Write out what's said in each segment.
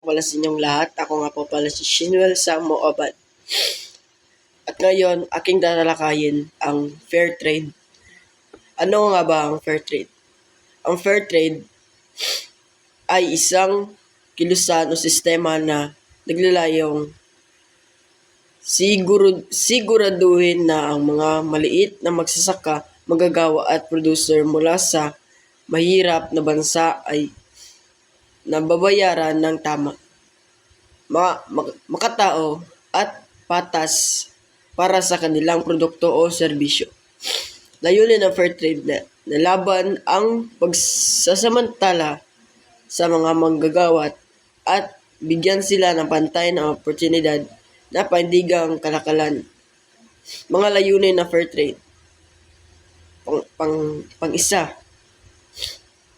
Wala sa inyong lahat. Ako nga po pala si Shinwell Samo Abad. At ngayon, aking tatalakayin ang fair trade. Ano nga ba ang fair trade? Ang fair trade ay isang kilusan o sistema na naglalayong siguraduhin na ang mga maliit na magsasaka, magagawa at producer mula sa mahirap na bansa ay nababayaran ng tama, makatao at patas para sa kanilang produkto o serbisyo. Layunin ng fair trade na laban ang pagsasamantala sa mga manggagawa at bigyan sila ng pantay na oportunidad na pandigang kalakalan. Mga layunin ng fair trade. Pang-isa,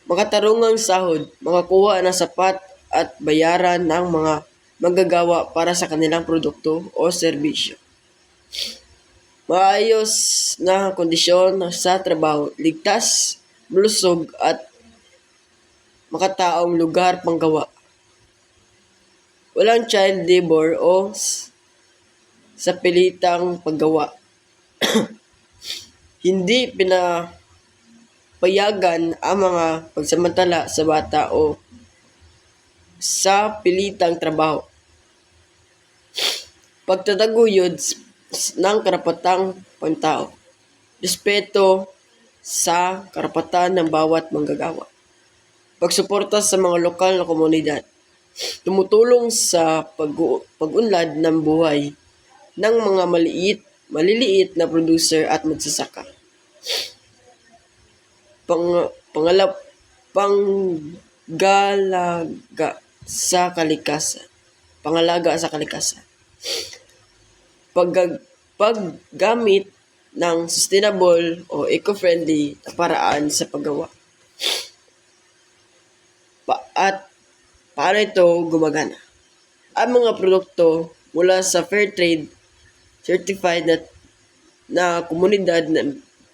makatarungang sahod, makakuha ng sapat at bayaran ng mga manggagawa para sa kanilang produkto o serbisyo. Maayos na kondisyon sa trabaho, ligtas, malusog at makataong lugar panggawa. Walang child labor o sa pilitang paggawa. Hindi pinapayagan ang mga pagsamantala sa bata o sa pilitang trabaho. Pagtataguyod ng karapatang pantao. Respeto sa karapatan ng bawat manggagawa. Pagsuporta sa mga lokal na komunidad. Tumutulong sa pag-unlad ng buhay ng mga maliliit na producer at magsasaka. Pangalaga sa kalikasan. Paggamit ng sustainable o eco-friendly na paraan sa paggawa. At paano ito gumagana? Ang mga produkto mula sa fair trade certified na komunidad na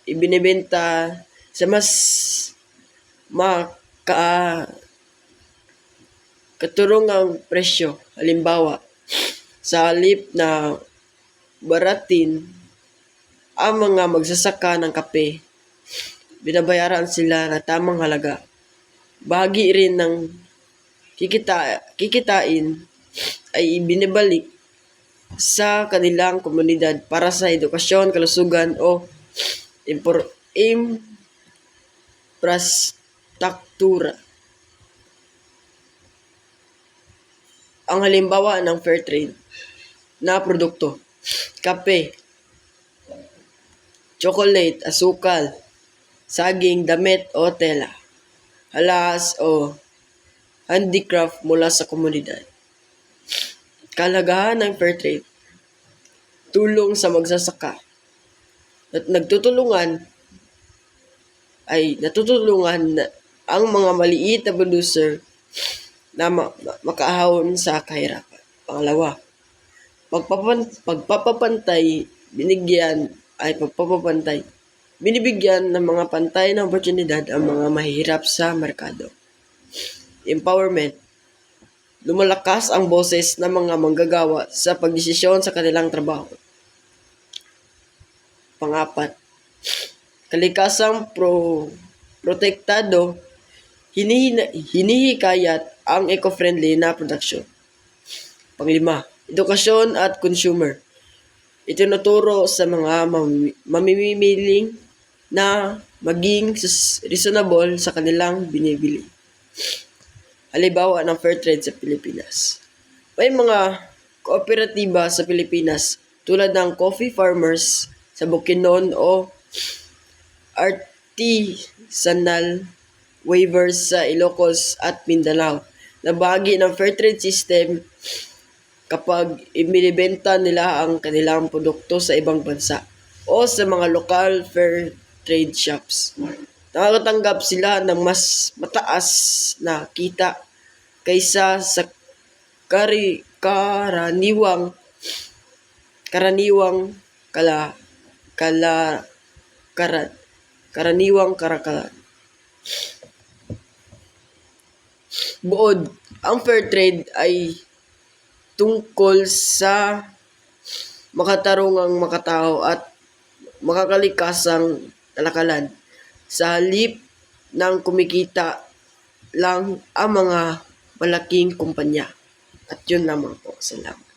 ibinebenta sa mas katurungang presyo. Halimbawa, sa halip na baratin ang mga magsasaka ng kape, binabayaran sila ng tamang halaga. Bahagi rin ng kikitain ay ibinabalik sa kanilang komunidad para sa edukasyon, kalusugan o infrastruktura. Ang halimbawa ng fair trade na produkto: kape, chocolate, asukal, saging, damit o tela, halas o handicraft mula sa komunidad. Kalagahan ng fair trade. Tulong sa magsasaka. At natutulungan ang mga maliit na producer na makaahon sa kahirapan. Pangalawa, binibigyan ng mga pantay na oportunidad ang mga mahihirap sa merkado. Empowerment. Lumalakas ang boses ng mga manggagawa sa pagdesisyon sa kanilang trabaho. Pangapat, kalikasang protektado, hinihikayat ang eco-friendly na produksyon. Panglima, edukasyon at consumer. Itinuturo sa mga mamimiling na maging reasonable sa kanilang binibili. Halimbawa ng fair trade sa Pilipinas. May mga kooperatiba sa Pilipinas tulad ng coffee farmers sa Bukidnon o artisanal weavers sa Ilocos at Mindanao na bahagi ng fair trade system kapag ibinibenta nila ang kanilang produkto sa ibang bansa o sa mga local fair trade shops. Nakakatanggap sila ng mas mataas na kita kaysa sa karaniwang karakalan. Buod Ang fair trade ay tungkol sa makatarungang makatao at makakalikasang kalakalan sa halip ng kumikita lang ang mga malaking kumpanya. At yun lamang po. Salamat.